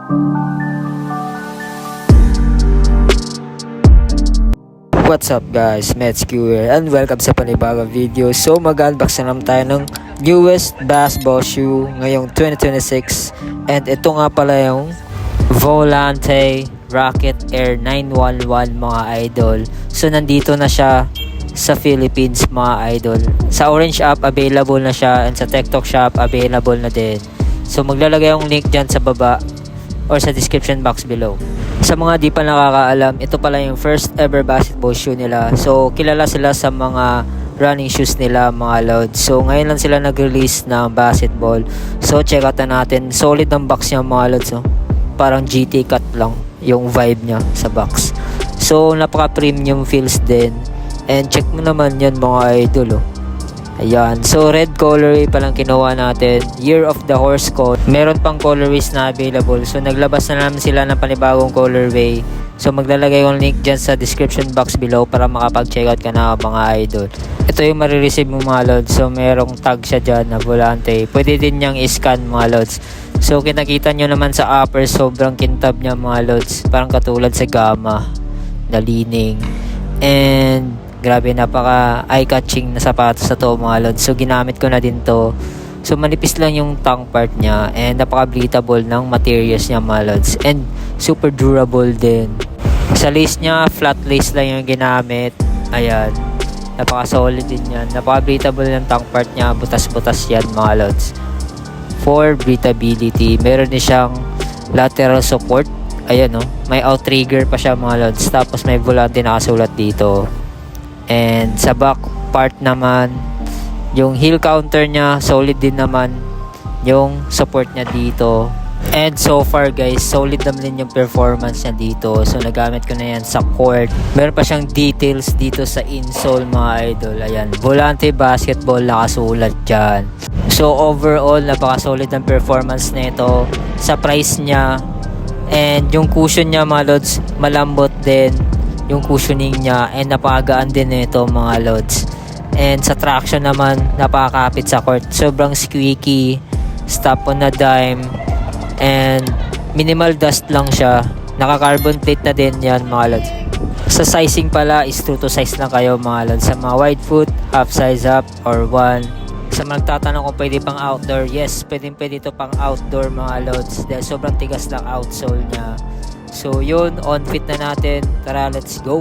What's up guys, Metsq here and welcome sa panibagong video. So mag-unbox na naman tayo ng newest basketball shoe ngayong 2026. And ito nga pala yung Volante Rocket Air 911 mga idol. So nandito na siya sa Philippines mga idol. Sa Orange app available na siya and sa TikTok shop available na din. So maglalagay yung link dyan sa baba or sa description box below. Sa mga di pa nakakaalam, ito pala yung first ever basketball shoe nila. So kilala sila sa mga running shoes nila mga lods. So ngayon lang sila nag-release ng basketball. So check out na natin. Solid ang box niya mga lods. Oh. Parang GT cut lang yung vibe niya sa box. So napaka premium feels din. And check mo naman yan mga idol. Oh. Ayan. So red colorway palang kinuha natin. Year of the Horse Code. Meron pang colorways na available. So naglabas na naman sila ng panibagong colorway. So maglalagay yung link dyan sa description box below para makapag-checkout ka na mga idol. Ito yung marireceive mo mga lods. So merong tag siya dyan na Volante. Pwede din niyang i-scan mga lods. So kinakita nyo naman sa upper, sobrang kintab niya mga lods. Parang katulad sa Gamma na leaning. And grabe, napaka eye-catching na sapatos sa to mga lods. So ginamit ko na din to. So manipis lang yung tongue part niya and napaka-breathable ng materials niya mga lods. And super durable din. Sa lace niya, flat lace lang yung ginamit. Ayan. Napaka-solid din yan. Napaka-breathable ng tongue part niya. Butas-butas yan mga lods. For breathability, meron din siyang lateral support. Ayan, no? May outrigger pa siya mga lods. Tapos may volante nakasulat dito. And sa back part naman, yung heel counter niya, solid din naman yung support niya dito. And so far guys, solid naman din yung performance niya dito. So nagamit ko na yan sa court. Meron pa siyang details dito sa insole mga idol. Ayan, Volante Basketball nakasulat dyan. So overall, napaka-solid ang performance nito sa price niya. And yung cushion niya mga lods, malambot din yung cushioning niya and napakagaan din nito mga lods. And sa traction naman, napakakapit sa court. Sobrang squeaky, stop on a dime, and minimal dust lang siya. Naka-carbon plate na din yan mga lods. Sa sizing pala is true to size lang kayo mga lods. Sa mga wide foot, half size up or 1. Sa magtatanong kung pwede pang outdoor, yes, pwede ito pang outdoor mga lods. Dahil sobrang tigas ng outsole niya. So yun, on fit na natin. Tara, let's go.